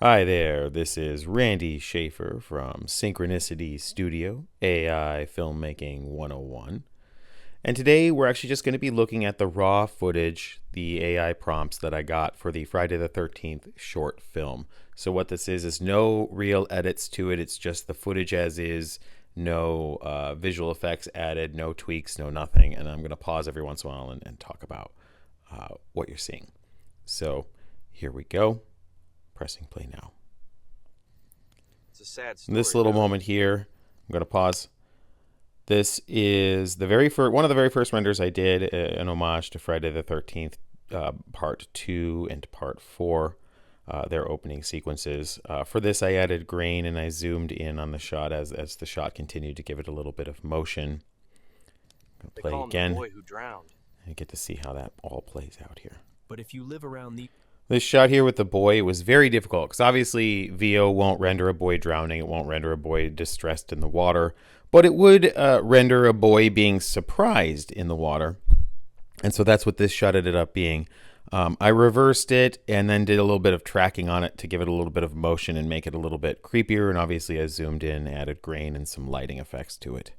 Hi there, this is Randy Schaefer from Synchronicity Studio, AI Filmmaking 101. And today we're actually just going to be looking at the raw footage, the AI prompts that I got for the Friday the 13th short film. So what this is no real edits to it, it's just the footage as is, no visual effects added, no tweaks, no nothing. And I'm going to pause every once in a while and talk about what you're seeing. So here we go. Pressing play now. It's a sad In this little moment here, I'm going to pause. This is the one of the very first renders I did, an homage to Friday the 13th, part 2 and part 4, their opening sequences. For this, I added grain and I zoomed in on the shot as the shot continued to give it a little bit of motion. I'm going to play again. The boy who drowned. And get to see how that all plays out here. But if you live around This shot here with the boy was very difficult because obviously VO won't render a boy drowning. It won't render a boy distressed in the water, but it would render a boy being surprised in the water. And so that's what this shot ended up being. I reversed it and then did a little bit of tracking on it to give it a little bit of motion and make it a little bit creepier. And obviously I zoomed in, added grain and some lighting effects to it.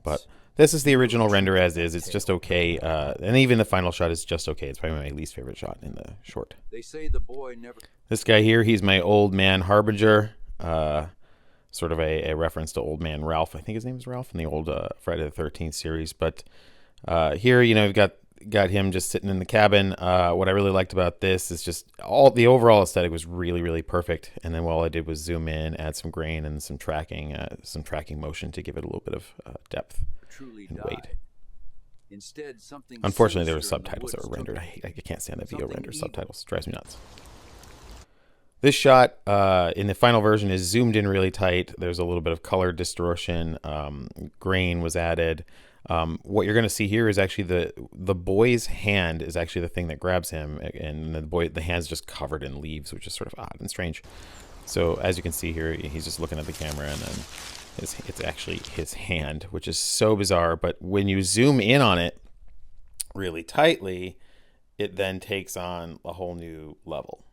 But this is the original render as is. It's just okay. And even the final shot is just okay. It's probably my least favorite shot in the short. They say the boy never. This guy here, he's my old man Harbinger. Sort of a reference to old man Ralph. I think his name is Ralph in the old Friday the 13th series. But here, you know, you've got him just sitting in the cabin. What I really liked about this is just the overall aesthetic was really, really perfect. And then all I did was zoom in, add some grain and some tracking motion to give it a little bit of depth and weight. Instead, something. Unfortunately, there were subtitles that were rendered. I can't stand that VO render subtitles. It drives me nuts. This shot in the final version is zoomed in really tight. There's a little bit of color distortion. Grain was added. What you're going to see here is actually the boy's hand is actually the thing that grabs him, and the hand's just covered in leaves, which is sort of odd and strange. So as you can see here, he's just looking at the camera, and then it's actually his hand, which is so bizarre. But when you zoom in on it really tightly, it then takes on a whole new level.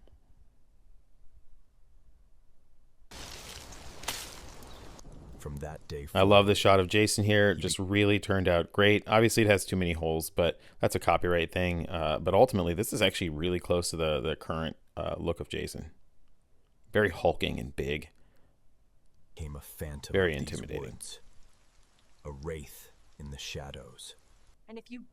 from that day I love the shot of Jason here. It just really turned out great. Obviously, it has too many holes, but that's a copyright thing. But ultimately, this is actually really close to the current look of Jason. Very hulking and big. Came a phantom. Very of these intimidating. woods, a wraith in the shadows. And if you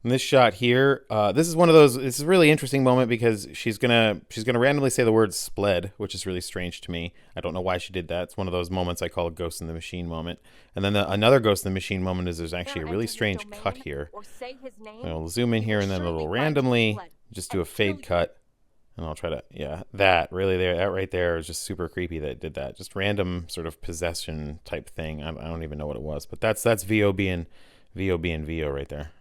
In this shot here, this is one of those. It's a really interesting moment because she's gonna randomly say the word "spled," which is really strange to me. I don't know why she did that. It's one of those moments I call a Ghost in the Machine moment. And then another Ghost in the Machine moment is there's actually a really strange cut here. I'll zoom in here and then a little randomly just do a fade cut, and I'll try to that right there is just super creepy that it did that. Just random sort of possession type thing. I don't even know what it was, but that's VO being VO right there.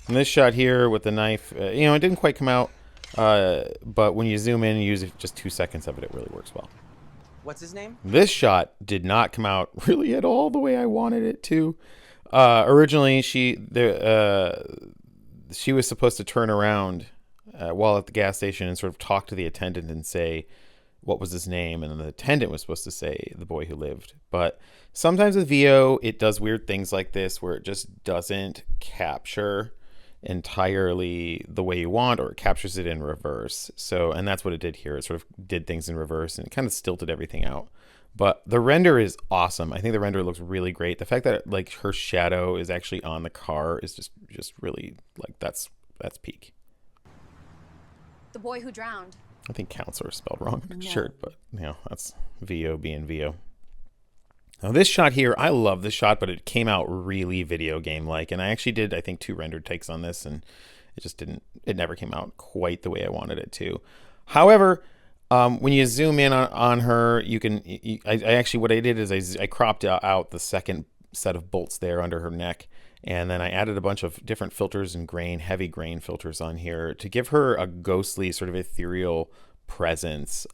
And this shot here with the knife, it didn't quite come out, but when you zoom in and use just 2 seconds of it, it really works well. What's his name? This shot did not come out really at all the way I wanted it to. Originally, she was supposed to turn around while at the gas station and sort of talk to the attendant and say what was his name, and then the attendant was supposed to say the boy who lived. But sometimes with VO, it does weird things like this where it just doesn't capture entirely the way you want, or it captures it in reverse. And that's what it did here. It sort of did things in reverse and it kind of stilted everything out. But the render is awesome. I think the render looks really great. The fact that like her shadow is actually on the car is just really like that's peak. The boy who drowned. I think counselor is spelled wrong on the shirt, but that's VO being VO. Now this shot here, I love this shot, but it came out really video game like, and I actually did, I think, 2 rendered takes on this, and it never came out quite the way I wanted it to. However, when you zoom in on her, what I did is I cropped out the second set of bolts there under her neck, and then I added a bunch of different filters and heavy grain filters on here to give her a ghostly sort of ethereal presence,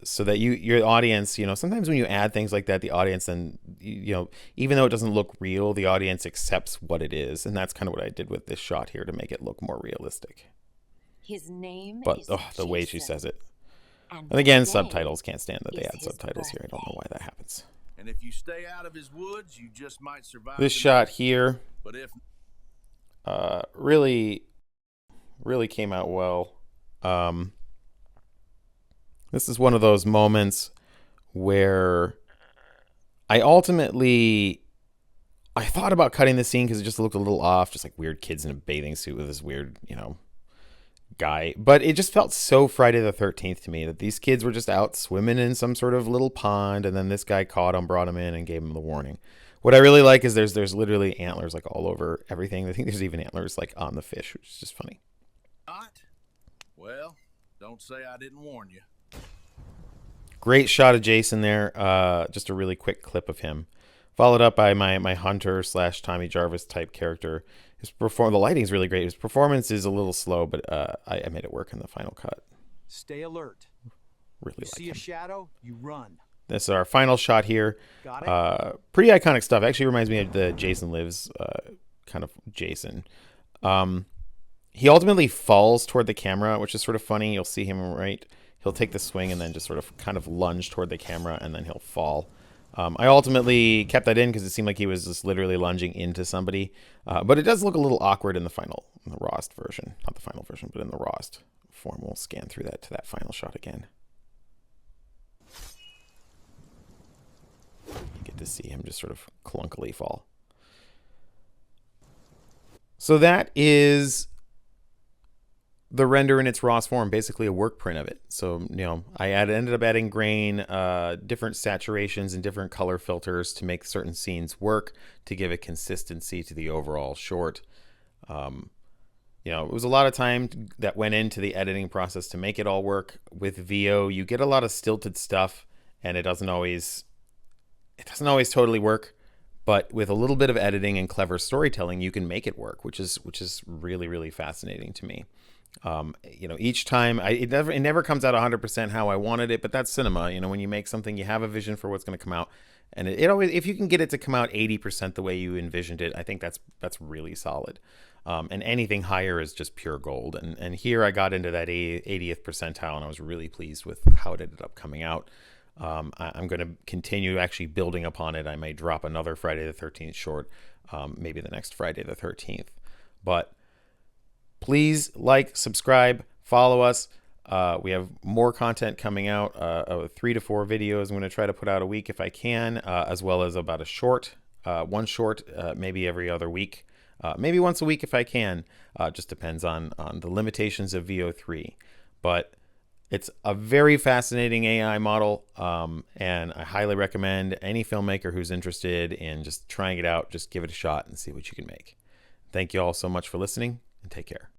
so that your audience, sometimes when you add things like that, the audience then, even though it doesn't look real, the audience accepts what it is. And that's kind of what I did with this shot here to make it look more realistic. His name But is the way she Jason. says it. And And again, today subtitles, can't stand that they is add his subtitles here. I don't know why birthday. that happens. And if you stay out of his woods, you just might survive. This the shot night. here But if really came out well. This is one of those moments where I thought about cutting the scene because it just looked a little off, just like weird kids in a bathing suit with this weird, guy. But it just felt so Friday the 13th to me that these kids were just out swimming in some sort of little pond, and then this guy caught them, brought them in, and gave them the warning. What I really like is there's literally antlers like all over everything. I think there's even antlers like on the fish, which is just funny. not, well, don't say I didn't warn you. Great shot of Jason there. Just a really quick clip of him, followed up by my Hunter / Tommy Jarvis type character. The lighting's really great. His performance is a little slow, but I made it work in the final cut. Stay alert. Really You like see him. a shadow, you run. This is our final shot here. Got it? Pretty iconic stuff. Actually reminds me of the Jason Lives kind of Jason. He ultimately falls toward the camera, which is sort of funny. You'll see him he'll take the swing and then just sort of kind of lunge toward the camera, and then he'll fall. I ultimately kept that in because it seemed like he was just literally lunging into somebody. But it does look a little awkward in the Rost version. Not the final version, but in the Rost form. We'll scan through that to that final shot again. You get to see him just sort of clunkily fall. So that is the render in its rawest form, basically a work print of it. So, I ended up adding grain, different saturations and different color filters to make certain scenes work, to give a consistency to the overall short. It was a lot of time that went into the editing process to make it all work. With VO, you get a lot of stilted stuff, and it doesn't always totally work. But with a little bit of editing and clever storytelling, you can make it work, which is really, really fascinating to me. Each time it never comes out 100% how I wanted it, but that's cinema. When you make something, you have a vision for what's going to come out, and it always, if you can get it to come out 80% the way you envisioned it, I think that's really solid. And anything higher is just pure gold. And here I got into that 80th percentile, and I was really pleased with how it ended up coming out. I'm going to continue actually building upon it. I may drop another Friday the 13th short, maybe the next Friday the 13th. But please subscribe, follow us. We have more content coming out, 3 to 4 videos I'm going to try to put out a week if I can, as well as about one short, maybe every other week, maybe once a week if I can. Just depends on the limitations of VO3. But it's a very fascinating AI model, and I highly recommend any filmmaker who's interested in just trying it out, just give it a shot and see what you can make. Thank you all so much for listening, and take care.